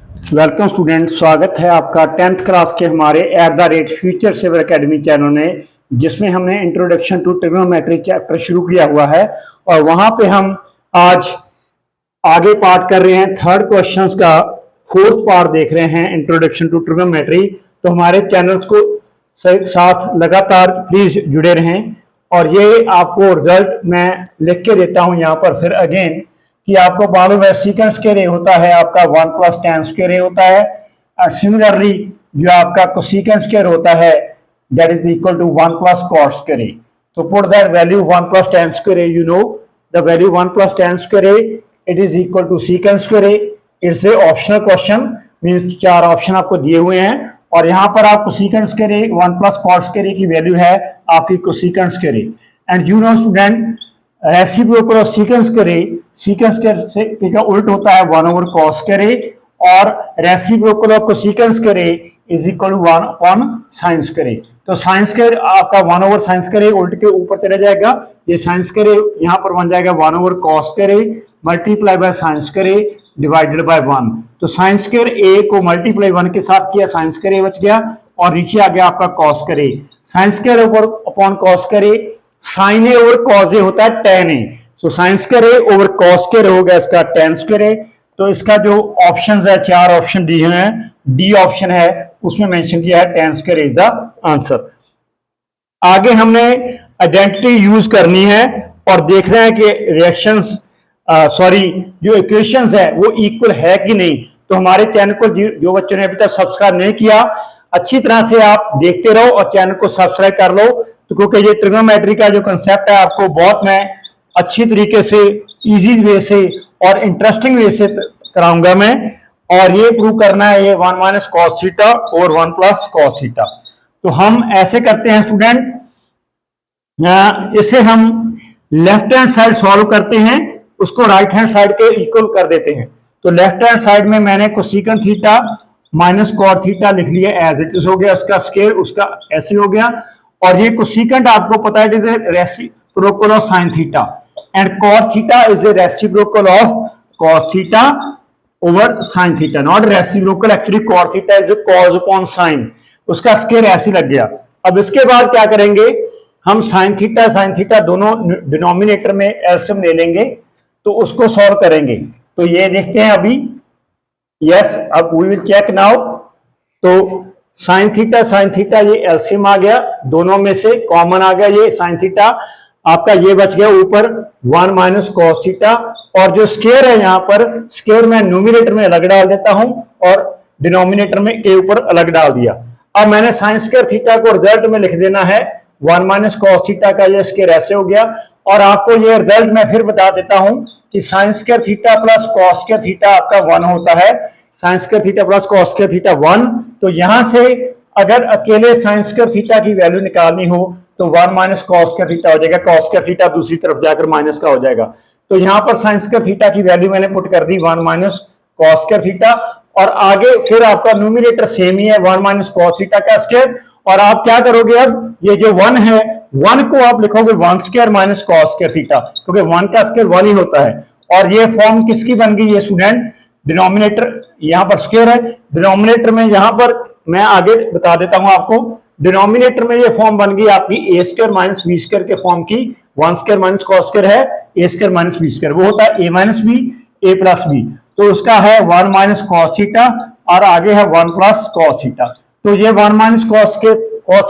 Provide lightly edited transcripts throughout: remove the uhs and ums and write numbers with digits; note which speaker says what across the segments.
Speaker 1: Welcome student, स्वागत है आपका 10th क्लास के हमारे @फ्यूचर सेवर एकेडमी चैनल में, जिसमें हमने इंट्रोडक्शन टू ट्रिग्नोमेट्री चैप्टर शुरू किया हुआ है। और वहां पे हम आज आगे पार्ट कर रहे हैं। थर्ड क्वेश्चंस का फोर्थ पार्ट देख रहे हैं, इंट्रोडक्शन टू ट्रिग्नोमेट्री। तो हमारे चैनल्स को साथ लगातार प्लीज जुड़े रहें। और ये आपको रिजल्ट मैं लिख के देता हूं यहाँ पर फिर अगेन कि आपको मालूम है सीकेंड स्क्वायर ए होता है आपका 1 + tan स्क्वायर ए होता है। और सिमिलरली जो आपका कोसेकेंड स्क्वायर होता है that is equal to 1 + cos square A. तो put that value 1 + tan square A, you know the value 1 + tan square A it is equal to secant square A. It's a optional question, means 4 option आपको दिए हुए हैं और यहाँ पर आप cosecant square A 1 + cos square A की वैल्यू है आपकी cosecant square A. And you know student reciprocal of secant square A, secant square से का उल्ट होता है 1/cos स्क्वायर ए, और reciprocal of cosecant square A is equal to 1/sin square A. तो sin स्क्वायर आपका 1/sin स्क्वायर ए उल्ट के ऊपर चला जाएगा, ये sin स्क्वायर ए यहाँ पर बन जाएगा 1/cos square A multiply by sin square A divided bye 1। तो sin स्क्वायर ए को मल्टीप्लाई 1 के साथ किया, sin स्क्वायर ए बच गया और नीचे आ गया आपका cos square A. sin square upon cos square A, sin A over cos A होता है tan A. So sin square A over cos square हो गया इसका tan स्क्वायर ए। तो इसका जो ऑप्शंस है, 4 ऑप्शन दिए हुए हैं, डी ऑप्शन है उसमें मेंशन किया है tan square is the answer. आगे हमने आइडेंटिटी यूज करनी है और देख रहे हैं कि रिएक्शंस जो इक्वेशंस है वो इक्वल है कि नहीं। तो हमारे चैनल को जो बच्चों ने अभी तक सब्सक्राइब नहीं किया, अच्छी तरह से आप देखते रहो और चैनल को सब्सक्राइब कर लो। तो क्योंकि ये ट्रिग्नोमेट्री का जो कंसेप्ट है आपको बहुत मैं अच्छी तरीके से, इजी वे से और इंटरेस्टिंग वे से कराऊंगा मैं। और ये प्रूव करना है ये 1 - cos थीटा और 1 + cos थीटा। तो हम ऐसे करते हैं स्टूडेंट, इसे हम लेफ्ट हैंड साइड सॉल्व करते हैं, उसको राइट हैंड साइड के इक्वल कर देते हैं। तो लेफ्ट हैंड साइड में मैंने cosecant theta minus cot theta लिख लिया, एज इट इज हो गया, उसका स्क्वायर उसका ऐसे हो गया। और ये कोसेकेंड आपको पता है it is a reciprocal of sin theta and cot theta is a reciprocal of cos theta over sin theta, not reciprocal actually cot theta is cos upon sin, उसका स्क्वायर ऐसे लग गया। अब इसके बाद क्या करेंगे, हम sin थीटा दोनों डिनोमिनेटर में एलसीएम ले लेंगे, तो उसको सॉल्व करेंगे। तो ये देखते हैं अभी, यस अब वी विल चेक नाउ। तो sin थीटा ये एलसीएम आ गया, दोनों में से कॉमन आ गया, ये sin थीटा आपका ये बच गया ऊपर 1 - cos थीटा। और जो स्क्वायर है यहाँ पर, स्क्वायर मैं न्यूमरेटर में अलग डाल देता हूं और डिनोमिनेटर में के ऊपर अलग डाल दिया। अब मैंने sin स्क्वायर थीटा को रिजल्ट में लिख देना है 1 - cos थीटा का, ये स्क्वायर ऐसे हो गया। और आपको ये रिजल्ट मैं फिर बता देता हूं कि sin square theta plus cos square theta आपका 1 होता है, sin square theta plus cos square theta 1। तो यहां से अगर अकेले sin स्क्वायर थीटा की वैल्यू निकालनी हो तो 1 - cos स्क्वायर थीटा हो जाएगा, cos स्क्वायर थीटा दूसरी तरफ जाकर माइनस का हो जाएगा। तो यहां पर sin स्क्वायर थीटा की वैल्यू मैंने पुट कर दी 1 - cos स्क्वायर थीटा। और आगे फिर आपका न्यूमरेटर सेम ही है 1 - cos थीटा का स्क्वायर। और आप क्या करोगे, अब ये जो 1 है 1 को आप लिखोगे 1 square minus cos square theta, क्योंकि 1 का स्क्वायर 1 ही होता है। और ये फॉर्म किसकी बन गई है स्टूडेंट, डिनोमिनेटर यहाँ पर स्क्वायर है, डिनोमिनेटर में यहाँ पर मैं आगे बता देता हूं आपको, डिनोमिनेटर में ये फॉर्म बन गई आपकी a square minus b square के फॉर्म की। 1 स्क्वायर माइनस cos स्क्वायर है, a square minus b square, वो होता है a minus b, a plus b। तो उसका है 1 - cos थीटा और आगे है 1 + cos थीटा। तो ये 1 - cos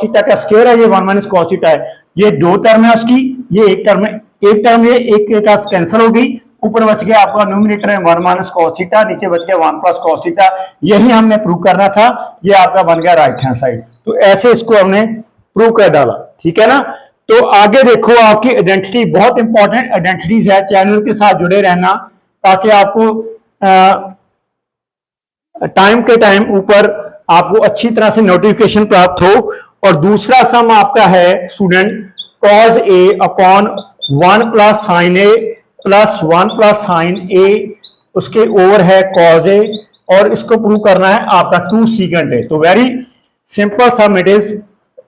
Speaker 1: थीटा का स्क्वायर है, ये 1 - cos थीटा है। ये 2 टर्म है उसकी, ये एक टर्म है, एक टर्म ये एक का कैंसिल हो गई, ऊपर बच गया आपका न्यूमरेटर में 1 - cos थीटा, नीचे बच गया 1 + cos थीटा। यही हमने प्रूव करना था, ये आपका बन गया राइट हैंड साइड। तो ऐसे इसको हमने प्रूव कर डाला, ठीक है ना। तो आगे देखो, आपकी आइडेंटिटी बहुत इंपॉर्टेंट आइडेंटिटीज है, चैनल के साथ जुड़े रहना ताकि आपको टाइम के टाइम ऊपर आपको अच्छी तरह से नोटिफिकेशन प्राप्त हो। और दूसरा सम आपका है student cos a upon 1 + sin a plus 1 + sin a, उसके ओवर है cos a, और इसको प्रूव करना है आपका 2 secant है। तो very simple some it is,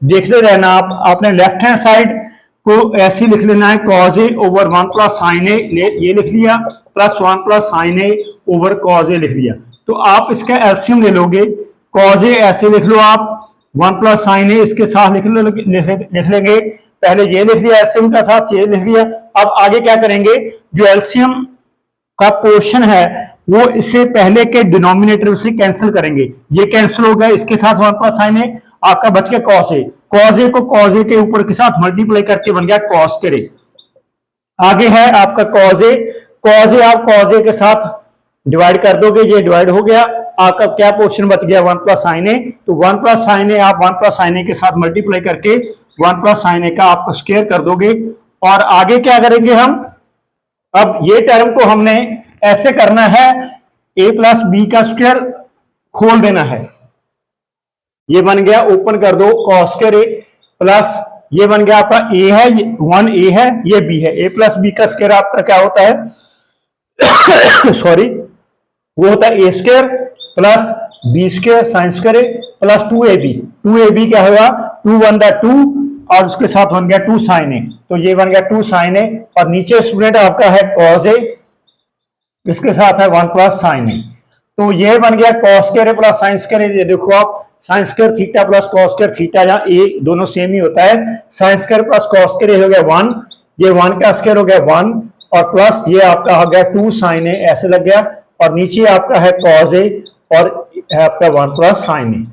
Speaker 1: देखते रहना आप। आपने लेफ्ट हैंड साइड को ऐसे लिख लेना है cos a over 1 + sin a, ये लिख लिया, plus 1 + sin a over cos a लिख लिया। तो आप इसका एलसीएम ले लोगे, कॉज ए ऐसे लिख लो आप, 1 प्लस साइन ए इसके साथ लिख लेंगे, पहले ये लिख लिया एलसीएम का साथ ये लिख लिया। अब आगे क्या करेंगे, जो एलसीएम का पोर्शन है वो इससे पहले के डिनोमिनेटर से कैंसिल करेंगे, ये कैंसिल हो गया, इसके साथ 1 प्लस साइन ए, आपका बच गया कॉस ए, कॉस ए को कॉस ए के ऊपर के साथ मल्टीप्लाई करके बन गया कॉस के रे। आगे है आपका कॉस ए, कॉस ए आप कॉस ए के साथ डिवाइड कर दोगे, ये डिवाइड हो गया, आपका क्या पोर्शन बच गया 1 प्लस साइन ए, तो 1 प्लस साइन ए आप 1 प्लस साइन ए के साथ मल्टीप्लाई करके 1 प्लस साइन ए का आप स्क्वायर कर दोगे। और आगे क्या करेंगे हम, अब ये टर्म को हमने ऐसे करना है, a प्लस बी का स्क्वायर खोल देना है, ये बन गया, ओपन कर दो कॉस के रे, प्लस ये बन गया आपका a है, 1a है, ये b है, a प्लस बी का स्क्वायर आपका क्या होता है सॉरी, वो होता है a square plus B square sine square plus 2ab क्या होगा, 2 1 2 और उसके साथ बन गया 2 साइन ए, तो ये बन गया 2 साइन ए, और नीचे स्टूडेंट आपका है कॉस ए, इसके साथ है 1 प्लस साइन ए, तो ये बन गया cos square plus sine square. ये देखो आप, sine square theta plus cos square theta, जहां ए दोनों सेम ही होता है, sign square plus cos square हो गया 1, ये 1 का स्क्वायर हो गया 1, और प्लस ये आपका हो गया 2 साइन ए ऐसे लग गया, और नीचे आपका है कॉस ए और आपका 1 प्लस साइन ए।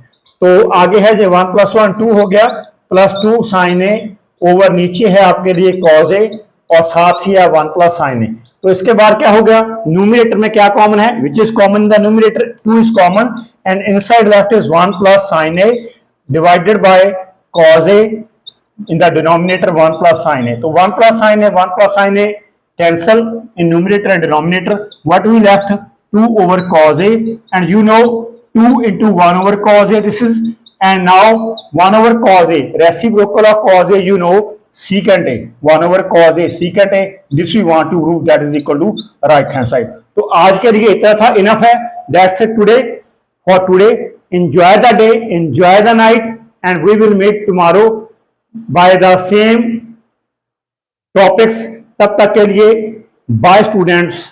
Speaker 1: तो आगे है जो 1 प्लस 1 2 हो गया, प्लस 2 साइन ए ओवर नीचे है आपके लिए कॉस ए, और साथ ही है 1 प्लस साइन ए। तो इसके बाद क्या हो गया, न्यूमरेटर में क्या कॉमन है, which is common in the numerator, 2 is common and inside left is 1 plus sine A divided by cos A, in the denominator 1 plus sine A. तो 1 plus sine A 1 plus sine A cancel in numerator and denominator, what we left 2 over cos a, and you know 2 into 1 over cos a this is, and now 1 over cos a, reciprocal of cos a you know secant a, 1 over cos a secant a, this we want to prove that is equal to right hand side। तो आज के लिए इतना था, enough है, that's it today for today, enjoy the day, enjoy the night, and we will meet tomorrow by the same topics। तब तक के लिए bye students।